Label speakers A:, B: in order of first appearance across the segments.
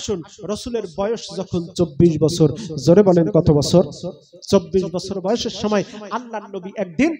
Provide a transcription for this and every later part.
A: আসুন, রসুলের বয়স যখন 24 বছর, জোরে বলেন কত বছর? 24 বছর বয়সের সময় আল্লাহর নবী একদিন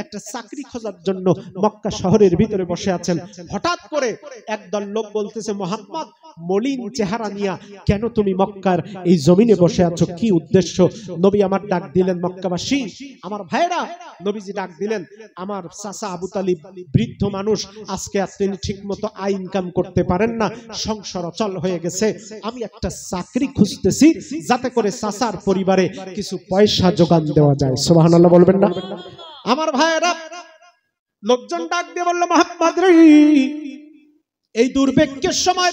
A: একটা চাকরি খোঁজার জন্য মক্কা শহরের ভিতরে বসে আছেন। হঠাৎ করে একদল লোক বলতেছে, মুহাম্মদ, মলিন চেহারা নিয়া কেন তুমি মক্কার এই জমিনে বসে আছো, কি উদ্দেশ্য? নবী আমার ডাক দিলেন, মক্কাবাসী আমার ভাইরা, নবীজি ডাক দিলেন, আমার চাচা আবু তালিব বৃদ্ধ মানুষ, আজকে আর তিনি ঠিক মতো আয় ইনকাম করতে পারেন না, সংসার অচল হয়ে গেছে, আমি একটা চাকরি খুঁজতেছি যাতে করে চাচার পরিবারে কিছু পয়সা যোগান দেওয়া যায়। সুবহানাল্লাহ বলবেন না? আমার ভাইরা, লোকজন ডাক দিয়ে বলল, মুহাম্মদ রে, এই দুর্ভিক্ষের সময়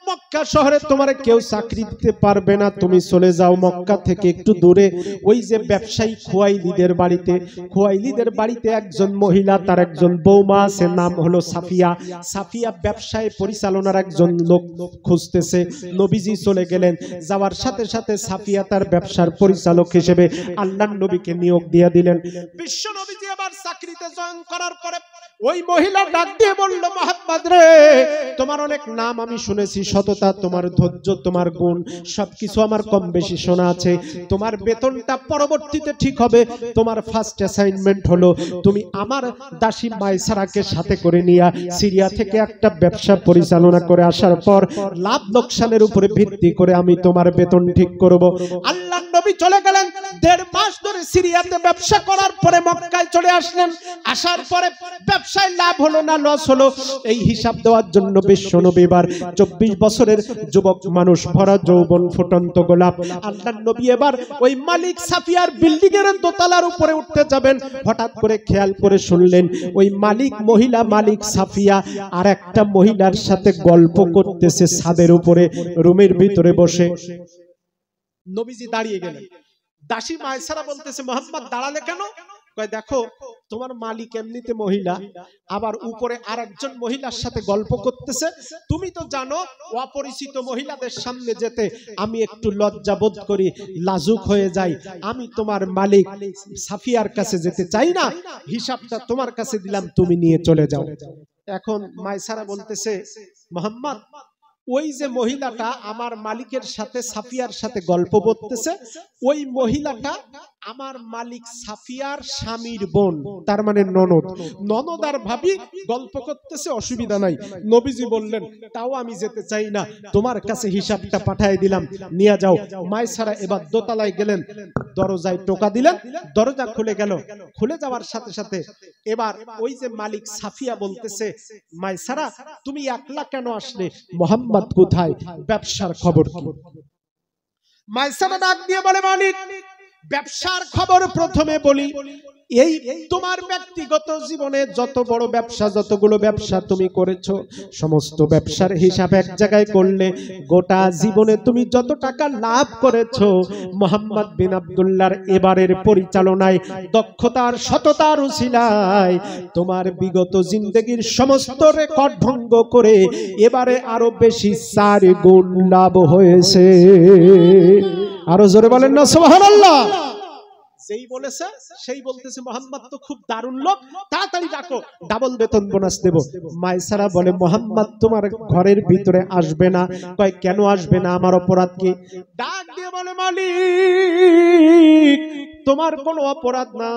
A: মক্কা শহরে তোমার কেউ চাকরি দিতে পারবে না, তুমি চলে যাও মক্কা থেকে একটু দূরে, ওই যে ব্যবসায়ী খুয়াইলিদের বাড়িতে। খুয়াইলিদের বাড়িতে একজন মহিলা, তার একজন বৌমা আছে, নাম হলো সাফিয়া। সাফিয়া ব্যবসায় পরিচালনার একজন লোক খুঁজতেছে। নবীজি চলে গেলেন, যাওয়ার সাথে সাথে সাফিয়া তার ব্যবসার পরিচালক হিসেবে আল্লাহর নবীকে নিয়োগ দিয়ে দিলেন। বিশ্ব নবীজি আবার চাকরিতে জয়েন করার পরে ওই মহিলা ডাক দিয়ে বলল, মুহাম্মদ রে, তোমার অনেক নাম আমি শুনেছি, সততা, তোমার ধৈর্য, তোমার গুণ সবকিছু আমার কম বেশি শোনা আছে। তোমার বেতনটা পরবর্তীতে ঠিক হবে। তোমার ফার্স্ট অ্যাসাইনমেন্ট হলো তুমি আমার দাসী মাইসারাকে সাথে করে নিয়ে সিরিয়া থেকে একটা ব্যবসা পরিচালনা করে আসার পর লাভ লোকসানের উপরে ভিত্তি করে আমি তোমার বেতন ঠিক করব। আল্লাহর নবী চলে গেলেন। 1.5 মাস ধরে সিরিয়াতে ব্যবসা করার পরে মক্কায় চলে আসলেন। আসার পরে ব্যবসায় লাভ হলো না লস হলো, এই হিসাব দেওয়ার জন্য বিশ্ব নবী এবার 24 বছরের যুবক মানুষ, ভরা যৌবন, ফুটন্ত গোলাপ। আল্লাহর নবী এবার ওই মালিক সাফিয়ার বিল্ডিং এর দোতলার উপরে উঠতে যাবেন। হঠাৎ করে খেয়াল করে শুনলেন ওই মালিক মহিলা, মালিক সাফিয়া আর একটা মহিলার সাথে গল্প করতেছে ছাদের উপরে, রুমের ভিতরে বসে। নবীজি দাঁড়িয়ে গেলেন। দাসী মাইসারা বলতেছে, মুহাম্মদ দাঁড়ালে কেন? কয়, দেখো তোমার মালিক এমনিতে মহিলা, আবার উপরে আরেকজন মহিলার সাথে গল্প করতেছে। তুমি তো জানো অপরিচিত মহিলাদের সামনে যেতে আমি একটু লজ্জা বোধ করি, লাজুক হয়ে যাই। আমি তোমার মালিক সাফিয়ার কাছে যেতে চাই না, হিসাবটা তোমার কাছে দিলাম, তুমি নিয়ে চলে যাও। এখন মাইসারা বলতেছে, মুহাম্মদ, ওই যে মহিলাটা আমার মালিকের সাথে সাফিয়ার সাথে গল্প করতেছে, ওই মহিলাটা আমার মালিক সাফিয়ার স্বামীর বোন, তার মানে ননদ। ননদ আর ভাবি গল্প করতেছে, অসুবিধা নাই। নবীজি বললেন, তাও আমি যেতে চাই না, তোমার কাছে হিসাবটা পাঠিয়ে দিলাম, নিয়ে যাও। মাইসারা এবার দোতলায় গেলেন, দরজায় টোকা দিলেন, দরজা খুলে গেল। খুলে যাওয়ার সাথে সাথে এবার ওই যে মালিক সাফিয়া বলতেছে, মাইসারা তুমি একলা কেন আসলে? মুহাম্মদ কোথায়? ব্যবসার খবর কি? মাইসারা ডাক দিয়ে বলে, মালিক ব্যবসার খবর প্রথমে বলি, এই তোমার ব্যক্তিগত জীবনে যত বড় ব্যবসা, যতগুলো ব্যবসা তুমি করেছো, সমস্ত ব্যবসার হিসাব এক জায়গায় করলে গোটা জীবনে তুমি যত টাকা লাভ করেছো, মুহাম্মদ বিন আব্দুল্লাহর এবারের পরিচালনায় দক্ষতার, সততার উসিলায় তোমার বিগত জিন্দেগীর সমস্ত রেকর্ড ভঙ্গ করে এবারে আরো বেশি 4 গুণ লাভ হয়েছে। আরো জোরে বলেন না সুবহানাল্লাহ। যেই বলেছে সেই বলতেছে, মুহাম্মদ তো খুব দারুণ লোক, তাড়াতাড়ি ডাকো, ডাবল বেতন বোনাস দেব। মাইসারা বলে, মুহাম্মদ তোমার ঘরের ভিতরে আসবে না। কয়, কেন আসবে না? আমার অপরাধ কি? ডাক দিয়ে বলে, মালিক তোমার কোনো অপরাধ না।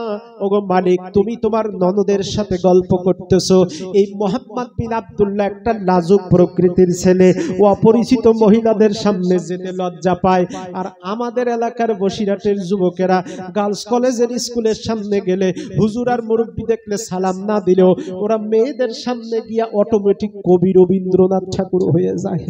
A: ওগো মালিক, তুমি তোমার ননদের সাথে গল্প করতেছো। এই মুহাম্মদ বিন আব্দুল্লাহ একটা লাজুক প্রকৃতির ছেলে, ও অপরিচিত মহিলাদের সামনে যেতে লজ্জা পায়। আর আমাদের এলাকার বসিরহাটের যুবকেরা গার্লস কলেজের স্কুলের সামনে গেলে হুজুর আর মুরব্বি দেখলে সালাম না দিলেও ওরা মেয়েদের সামনে গিয়া অটোমেটিক কবি রবীন্দ্রনাথ ঠাকুর হয়ে যায়।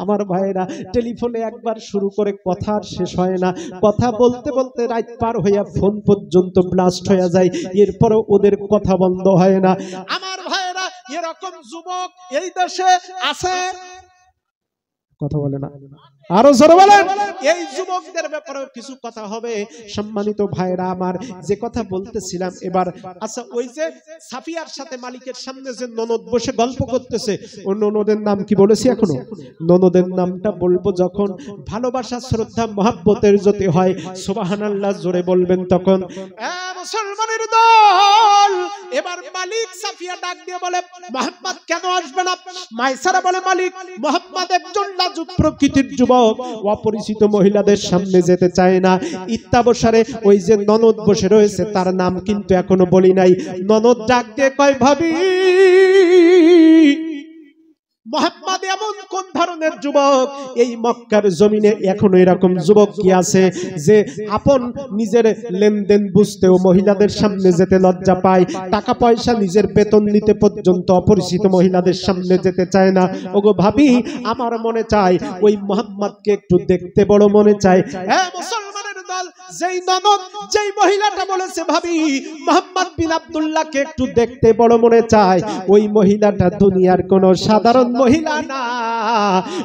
A: আমার ভাইরা, টেলিফোনে একবার শুরু করে কথা আর শেষ হয় না, কথা বলতে বলতে রাত পার হইয়া ফোন পর্যন্ত ব্লাস্ট হয়ে যায়, এরপরও ওদের কথা বন্ধ হয় না। আমার ভাইরা, এরকম যুবক এই দেশে আছে, কথা বলে না, আরো জোরে বলেন। এই যুবকদের ব্যাপারে কিছু কথা হবে। সম্মানিত ভাইরা আমার, যে কথা বলতেছিলাম এবার, আচ্ছা ওই যে সাফিয়ার সাথে মালিকের সামনে যে ননদ বসে গল্প করতেছে, ও ননদের নাম কি বলেছি এখনো? ননদের নামটা বলবো যখন ভালোবাসা, শ্রদ্ধা, মহব্বতের যদি হয়, সুবহানাল্লাহ জোরে বলবেন তখন। মুসলমানের দল, এবার মালিক সাফিয়া ডাক দিয়ে বলে, মুহাম্মদ কেন আসবে না? মাইসারা বলে, মালিক মুহাম্মদ একজন নাজুক প্রকৃতির যুবক অপরিচিত মহিলাদের সামনে যেতে চায় না। ইত্যাবসারে ওই যে ননদ বসে রয়েছে তার নাম কিন্তু এখনো বলি নাই। ননদ ডাক দিয়ে কয়, ভাবি মুহাম্মদ এমন কোন ধরনের যুবক, এই মক্কার জমিনে এখনো এরকম যুবক কি আছে যে আপন নিজের লেনদেন বুঝতেও মহিলাদের সামনে যেতে লজ্জা পায়, টাকা পয়সা নিজের বেতন নিতে পর্যন্ত অপরিচিত মহিলাদের সামনে যেতে চায় না। ওগো ভাবি, আমার মনে চায় ওই মুহাম্মদকে একটু দেখতে বড় মনে চায়। হ্যাঁ মুসলমানের দল, যেই ননদ যেই মহিলাটা বলেছে ভাবি মুহাম্মদ বিন আব্দুল্লাহকে একটু দেখতে বড় মনে চায়, ওই মহিলাটা দুনিয়ার কোন সাধারণ মহিলা না।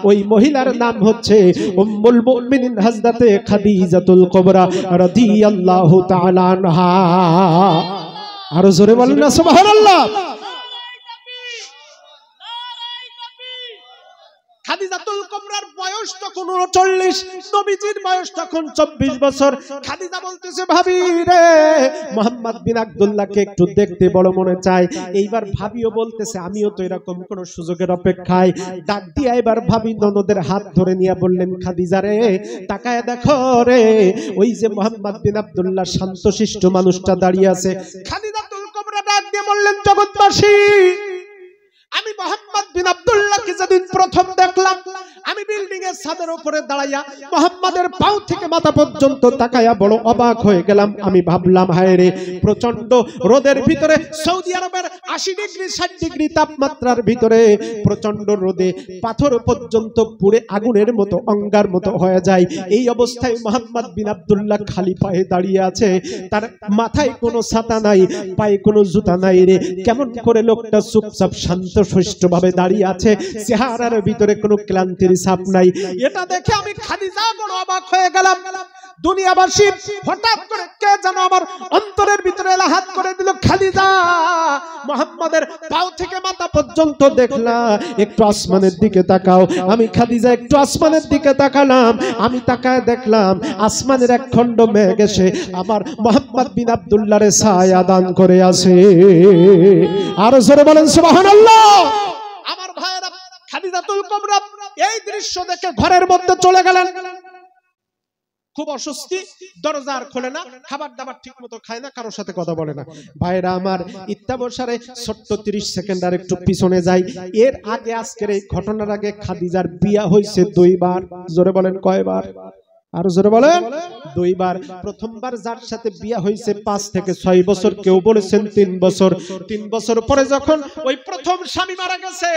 A: ওই মহিলার নাম হচ্ছে উম্মুল মুমিনিন হযরতে খাদিজাতুল কুবরা রাদিয়াল্লাহু তাআলা আনহা। আর জোরে বলেন না সুবহানাল্লাহ। খাদিজাতুল কুবরার বয়স তখন 39, নবীজির বয়স তখন 24 বছর। খাদিজা বলতেছে, ভাবি রে মুহাম্মদ বিন আব্দুল্লাহকে একটু দেখতে বড় মনে চায়। এইবার ভাবিও বলতেছে, আমিও তো এরকম কোন সুযোগের অপেক্ষায়। ডাক দিয়ে এবার ভাবি ননদের হাত ধরে নিয়ে বললেন, খাদিজা রে তাকায় দেখো রে, ওই যে মুহাম্মদ বিন আব্দুল্লাহ শান্তশিষ্ট মানুষটা দাঁড়িয়ে আছে। খাদিজাতুল কুবরা ডাক দিয়ে বললেন, জগৎবাসী আমি মুহাম্মদ বিন আব্দুল্লাহকে যেদিন প্রথম দেখলাম, আমি বিল্ডিং এর ছাদের উপরে দাঁড়াইয়া মুহাম্মাদের পাও থেকে মাথা পর্যন্ত তাকায়া বড় অবাক হয়ে গেলাম। আমি ভাবলাম, হায় রে, প্রচন্ড রোদের ভিতরে, সৌদি আরবের 80 ডিগ্রি 60 ডিগ্রি তাপমাত্রার ভিতরে প্রচন্ড রোদে পাথর পর্যন্ত পুড়ে আগুনের মতো অঙ্গার মতো হয়ে যায়। এই অবস্থায় মুহাম্মদ বিন আব্দুল্লাহ খালি পায়ে দাঁড়িয়ে আছে, তার মাথায় কোনো ছাতা নাই, পায়ে কোনো জুতা নাই রে। কেমন করে লোকটা চুপচাপ শান্ত সুষ্ঠুভাবে দাঁড়িয়ে আছে, চেহারার ভিতরে কোনো ক্লান্তির ছাপ নাই। এটা দেখে আমি খাদিজা বড় অবাক হয়ে গেলাম। দুনিয়াবাসী হঠাৎ করে কে যেন আমার অন্তরের ভিতরে হাত করে দিল, খাদিজা মুহাম্মাদের পাও থেকে মাথা পর্যন্ত দেখলা, একটু আসমানের দিকে তাকাও। আমি খাদিজা একটু আসমানের দিকে তাকালাম, আমি তাকায় দেখলাম আসমানের এক খণ্ড মেঘ এসে আমার মুহাম্মদ বিন আব্দুল্লাহর ছায়া দান করে আছে। আর জোরে বলেন সুবহানাল্লাহ। আমার ভাইয়েরা, খাদিজাতুল কুবরা এই দৃশ্য দেখে ঘরের মধ্যে চলে গেলেন। খুব অস্বস্তি, দরজা আর খোলে না, খাবার দাবার ঠিক মতো খায় না, কারোর সাথে কথা বলে না। ভাইরা আমার, ইত্যাবসারে ছোট্ট 30 সেকেন্ড আর একটু পিছনে যাই। এর আগে, আজকের এই ঘটনার আগে খাদিজার বিয়া হয়েছে 2 বার। জোরে বলেন কয়বার? আর জোরে বলেন 2 বার। প্রথমবার যার সাথে বিয়া হয়েছে 5 থেকে 6 বছর, কেউ বলেছেন 3 বছর। 3 বছর পরে যখন ওই প্রথম স্বামী মারা গেছে,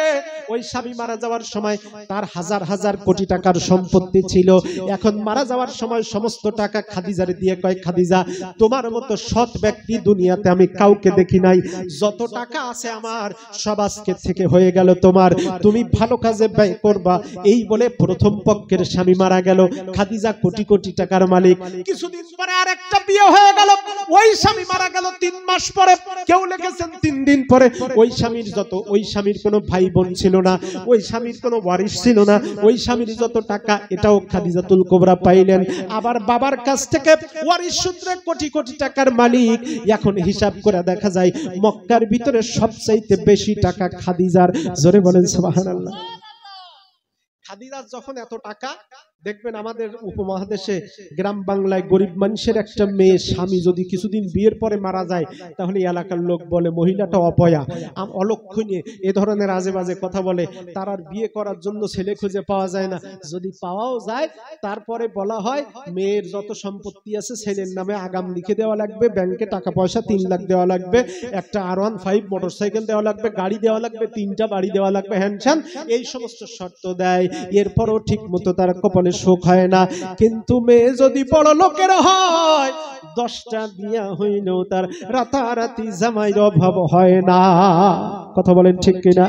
A: ওই স্বামী মারা যাওয়ার সময় তার হাজার হাজার কোটি টাকার সম্পত্তি ছিল। এখন মারা যাওয়ার সময় সমস্ত টাকা খাদিজারে দিয়ে কয়, খাদিজা তোমার মতো সৎ ব্যক্তি দুনিয়াতে আমি কাউকে দেখি নাই, যত টাকা আছে আমার সব আজকে থেকে হয়ে গেল তোমার, তুমি ভালো কাজে ব্যয় করবা। এই বলে প্রথম পক্ষের স্বামী মারা গেল। খাদিজা কোটি কোটি টাকার মালিক। কিছুদিন পরে আরেকটা বিয়ে হয়ে গেল, ওই স্বামী মারা গেল 3 মাস পরে, কেউ লিখেছেন 3 দিন পরে। ওই স্বামীর কোনো ভাই বোন ছিল না, ওই স্বামীর কোনো ওয়ারিশ ছিল না, ওই স্বামীর যত টাকা এটাও খাদিজাতুল কুবরা পাইলেন। আবার বাবার কাছ থেকে ওয়ারিশ সূত্রে কোটি কোটি টাকার মালিক। এখন হিসাব করে দেখা যায় মক্কার ভিতরে সবচাইতে বেশি টাকা খাদিজার। জোরে বলেন সুবহানাল্লাহ। খাদিজার যখন এত টাকা, দেখবেন আমাদের উপমহাদেশে গ্রাম বাংলায় গরিব মানুষের একটা মেয়ে স্বামী যদি কিছুদিন বিয়ের পরে মারা যায়, তাহলে এলাকার লোক বলে মহিলাটা অপয়া, অলক্ষণীয়, এ ধরনের আজে বাজে কথা বলে। তার আর বিয়ে করার জন্য ছেলে খুঁজে পাওয়া যায় না। যদি পাওয়াও যায়, তারপরে বলা হয় মেয়ের যত সম্পত্তি আছে ছেলের নামে আগাম লিখে দেওয়া লাগবে, ব্যাংকে টাকা পয়সা 3 লাখ দেওয়া লাগবে, একটা R15 মোটরসাইকেল দেওয়া লাগবে, গাড়ি দেওয়া লাগবে, 3টা বাড়ি দেওয়া লাগবে, হ্যানস্যান এই সমস্ত শর্ত দেয়। এরপরও ঠিক মতো তার কপালে সুখ হয় না। কিন্তু মেয়ে যদি বড় লোকের হয়, 10টা বিয়া হইলেও তার রাতারাতি জামাইয়ের অভাব হয় না। কথা বলেন ঠিক কিনা?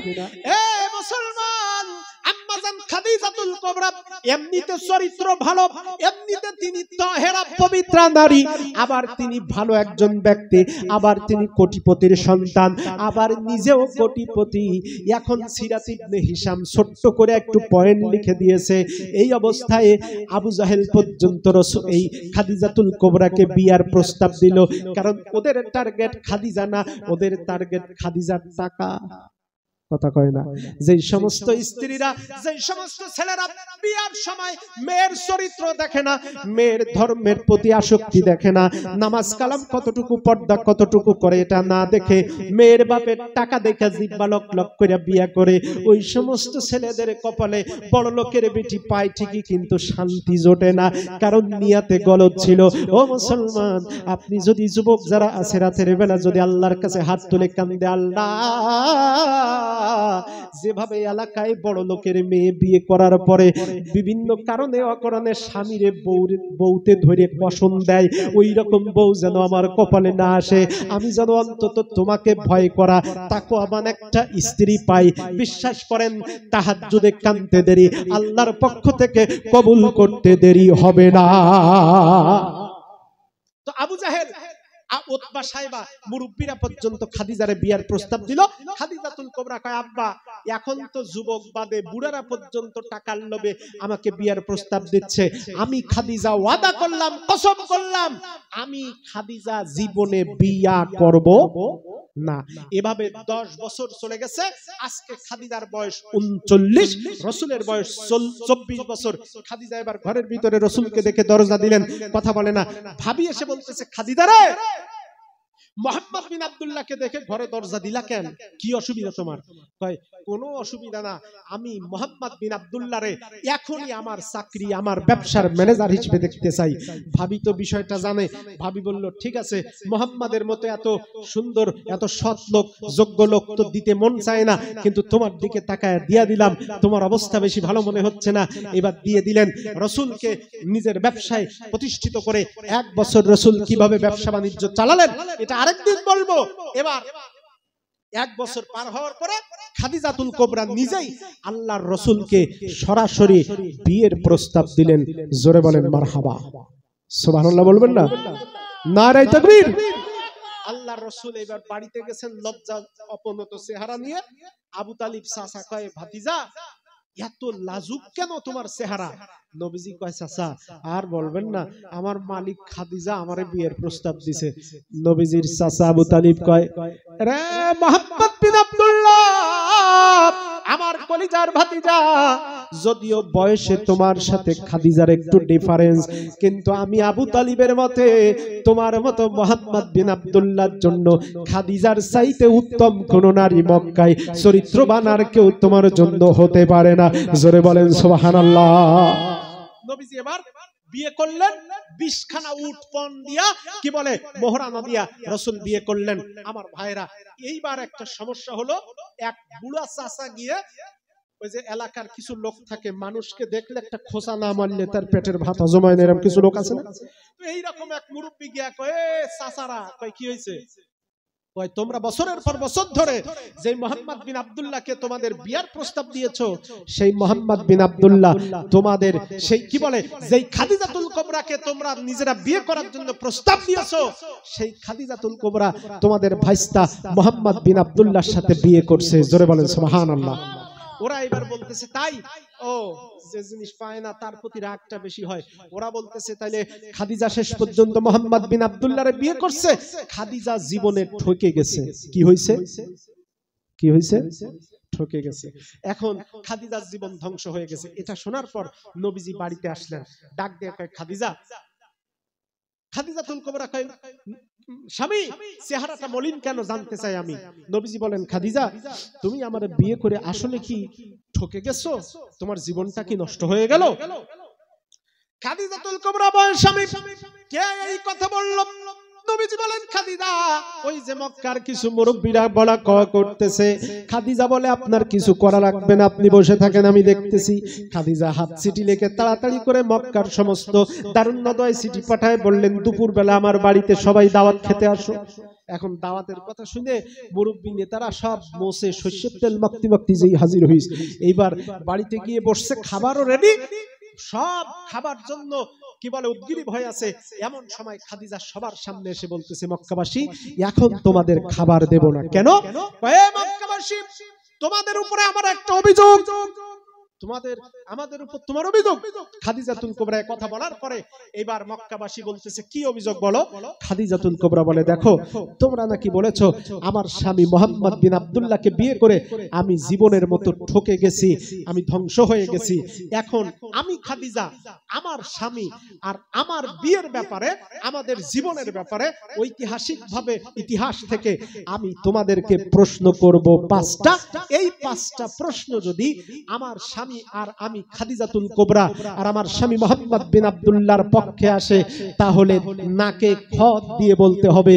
A: খাদিজাতুল কুবরা এমনিতে চরিত্র ভালো, এমনিতে তিনি তাহেরা পবিত্রা নারী, আবার তিনি ভালো একজন ব্যক্তি, আবার তিনি কোটিপতির সন্তান, আবার নিজেও কোটিপতি। এখন সিরাত ইবনে হিশাম ছোট্ট করে একটু পয়েন্ট লিখে দিয়েছে। এই অবস্থায় আবু জাহেল পর্যন্ত এই খাদিজাতুল কুবরাকে বিয়ার প্রস্তাব দিল, কারণ ওদের টার্গেট খাদিজা না, ওদের টার্গেট খাদিজার টাকা। কথা কয় না। যেই সমস্ত স্ত্রীরা, যেই সমস্ত ছেলেরা বিয়ার সময় মেয়ের চরিত্র দেখে না, মেয়ের ধর্মের প্রতি আসক্তি দেখে না, নামাজ কালাম কতটুকু, পর্দা কতটুকু করে এটা না দেখে মেয়ের বাপের টাকা দেখে জিব্বা লক লক করে বিয়া করে, ওই সমস্ত ছেলেদের কপালে বড় লোকের বেটি পায় ঠিকই, কিন্তু শান্তি জোটে না, কারণ নিয়াতে গলদ ছিল। ও মুসলমান, আপনি যদি যুবক যারা আছে রাতের বেলা যদি আল্লাহর কাছে হাত তুলে কান্দে, আল্লাহ যেভাবে এলাকায় বড় লোকের মেয়ে বিয়ে করার পরে বিভিন্ন কারণে অকারণে স্বামীরে বউতে ধরে কসম দেয়, ওই রকম বউ যেন আমার কপালে না আসে, আমি যেন অন্তত তোমাকে ভয় করা তাকওয়াবান একটা স্ত্রী পাই। বিশ্বাস করেন, তাহাজ্জুদে কাঁদতে দেরি আল্লাহর পক্ষ থেকে কবুল করতে দেরি হবে না। তো আবু জাহেল, উতবা সাইবা মুরব্বীরা পর্যন্ত খাদিজারে বিয়ার প্রস্তাব দিল। খাদিজাতুল কুবরা কয়, আব্বা এখন তো যুবক বাদে বুড়ারা পর্যন্ত টাকার লোভে আমাকে বিয়ার প্রস্তাব দিচ্ছে, আমি খাদিজা ওয়াদা করলাম, কসম করলাম, আমি খাদিজা জীবনে বিয়া করব না। এভাবে 10 বছর চলে গেছে। আজকে খাদিজার বয়স 39, রাসূলের বয়স 24 বছর। খাদিজা এবার ঘরের ভিতরে রাসূলকে দেখে দরজা দিলেন, কথা বলে না। ভাবি এসে বলতেছে, খাদিজা রে, মুহাম্মদ বিন আব্দুল্লাহকে দেখে ঘরে দরজা দিলা কেন? কি অসুবিধা তোমার? কয়, কোনো অসুবিধা না, আমি মুহাম্মদ বিন আব্দুল্লাহ রে এখনই আমার চাকরি, আমার ব্যবসার ম্যানেজার হিসেবে দেখতে চাই। ভাবি তো বিষয়টা জানে। ভাবি বলল, ঠিক আছে, মুহাম্মাদের মতো এত সুন্দর, এত সৎ লোক, যোগ্য লোক তো দিতে মন চায় না, কিন্তু তোমার দিকে তাকায় দিয়া দিলাম, তোমার অবস্থা বেশি ভালো মনে হচ্ছে না, এবার দিয়ে দিলেন। রাসূলকে নিজের ব্যবসায় প্রতিষ্ঠিত করে 1 বছর রাসূল কিভাবে ব্যবসা বাণিজ্য চালালেন এটা আরেকদিন বলবো। এবার 1 বছর পার হওয়ার পরে খাদিজাতুল কুবরা নিজেই আল্লাহর রাসূলকে সরাসরি বিয়ের প্রস্তাব দিলেন। জোরে বলেন মারহাবা, সুবহানাল্লাহ বলবেন না? নারায়ে তাকবীর। আল্লাহর রাসূল এবার বাড়িতে গেছেন লজ্জা অপনত চেহারা নিয়ে। আবু তালিব চাচা কয়, ভাতিজা এত লাজুক কেন তোমার চেহারা? নবীজি কয়, চাচা আর বলবেন না, আমার মালিক খাদিজা আমারে বিয়ের প্রস্তাব দিছে। নবীজির চাচা আবু তালিব কয়, রে মুহাম্মদ বিন আব্দুল্লাহ, আমার কলিজার ভাতিজা, যদিও বয়সে তোমার সাথে খাদিজার একটু ডিফারেন্স, কিন্তু আমি আবু তালিবের মতে তোমার মতো মুহাম্মদ বিন আব্দুল্লাহর জন্য খাদিজার চাইতে উত্তম কোন নারী মক্কায় চরিত্রবান আর কেউ তোমার জন্য হতে পারে না। জোরে বলেন সুবহানাল্লাহ। নবীজি এবার বিয়ে করলেন, 20 খানা উট পণ দিয়া, কি বলে, মোহরানা দিয়া রাসূল বিয়ে করলেন। আমার ভাইরা, এইবার একটা সমস্যা হলো, এক বুড়া চাচা গিয়ে, ওই যে এলাকার কিছু লোক থাকে, মানুষকে দেখলে একটা খোঁচা না মারলে তার পেটের ভাত হজম হয় না, এরকম কিছু লোক আছে না? তো এইরকম এক মুরব্বি গিয়া কয়, চাচারা, কয় কি হয়েছে? কয়, তোমরা বছরের পর বছর ধরে যে মুহাম্মদ বিন আব্দুল্লাহকে তোমাদের বিয়ার প্রস্তাব দিয়েছো, সেই মুহাম্মদ বিন আব্দুল্লাহ তোমাদের সেই, কি বলে, যেই খাদিজাতুল কুবরাকে তোমরা নিজেরা বিয়ে করার জন্য প্রস্তাব দিয়েছো, সেই খাদিজাতুল কুবরা তোমাদের ভাইস্তা মুহাম্মদ বিন আব্দুল্লাহর সাথে বিয়ে করছে। জোরে বলেন সুবহানাল্লাহ। ওরা এবার বলতেছে, তাই? ও, যে জিনিস পায় না তার প্রতি রাগটা বেশি হয়। ওরা বলতেছে, তাইলে খাদিজা শেষ পর্যন্ত মুহাম্মদ বিন আব্দুল্লাহরে বিয়ে করছে, খাদিজা জীবনে ঠকে গেছে। কি হইছে? কি হইছে? ঠকে গেছে। এখন খাদিজার জীবন ধ্বংস হয়ে গেছে। এটা শোনার পর নবীজি বাড়িতে আসলেন, ডাক দিয়ে কয়, খাদিজা। খাদিজাতুল কুবরা কয়, স্বামী চেহারাটা মলিন কেন জানতে চাই আমি। নবীজি বলেন, খাদিজা তুমি আমার বিয়ে করে আসলে কি ঠকে গেছো? তোমার জীবনটা কি নষ্ট হয়ে গেল? খাদিজাতুল কুবরা বলেন, স্বামী কে এই কথা বলল? নবীজি বলেন, খাদিজা। ওই যে মক্কার কিছু মুরব্বিরা বলা কওয়া করতেছে। খাদিজা বলে, আপনার কিছু করা লাগবে না, আপনি বসে থাকেন, আমি দেখতেছি। খাদিজা হাত চিঠি লিখে তাড়াতাড়ি করে মক্কার সমস্ত দারুন্নদয় চিঠি পাঠায়, বললেন, দুপুরবেলা আমার বাড়িতে সবাই দাওয়াত খেতে আসো। এখন দাওয়াতের কথা শুনে মুরব্বি নেতারা সব মোসে সর্ষের তেল মাখতে মাখতে যেই হাজির হইছে। এইবার বাড়িতে গিয়ে বসছে, খাবারও রেডি, সব খাবার জন্য, কি বলে, উদ্গ্রীব হয়ে আছে। এমন সময় খাদিজা সবার সামনে এসে বলতেছে, মক্কাবাসী এখন তোমাদের খাবার দেব না। কেন? মক্কাবাসী তোমাদের উপরে আমার একটা অভিযোগ। তোমাদের আমাদের উপর তোমার অভিযোগ। খাদিজাতুল কুবরা কথা বলার পরে এবার মক্কাবাসী বলতেছে কি অভিযোগ বলো। খাদিজাতুল কুবরা বলে দেখো তোমরা নাকি বলেছো আমার স্বামী মোহাম্মদ বিন আব্দুল্লাহকে বিয়ে করে আমি জীবনের মতো ঠকে গেছি, আমি ধ্বংস হয়ে গেছি। এখন আমি খাদিজা আমার স্বামী আর আমার বিয়ের ব্যাপারে আমাদের জীবনের ব্যাপারে ঐতিহাসিকভাবে ইতিহাস থেকে আমি তোমাদেরকে প্রশ্ন করব 5টা। এই 5টা প্রশ্ন যদি আমার স্বামী আর আমি খাদিজাতুল কুবরা আর আমার স্বামী মোহাম্মদ বিন আব্দুল্লাহর পক্ষে আসে তাহলে নাকে খত দিয়ে বলতে হবে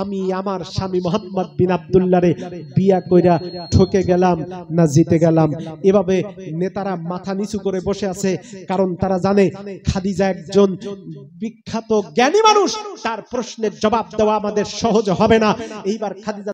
A: আমি আমার স্বামী মোহাম্মদ বিন আব্দুল্লাহরে বিয়া কইরা ঠকে গেলাম না জিতে গেলাম। এভাবে নেতারা মাথা নিচু করে বসে আছে, কারণ তারা জানে খাদিজা একজন বিখ্যাত জ্ঞানী মানুষ, তার প্রশ্নের জবাব দেওয়া আমাদের সহজ হবে না। এইবার খাদিজা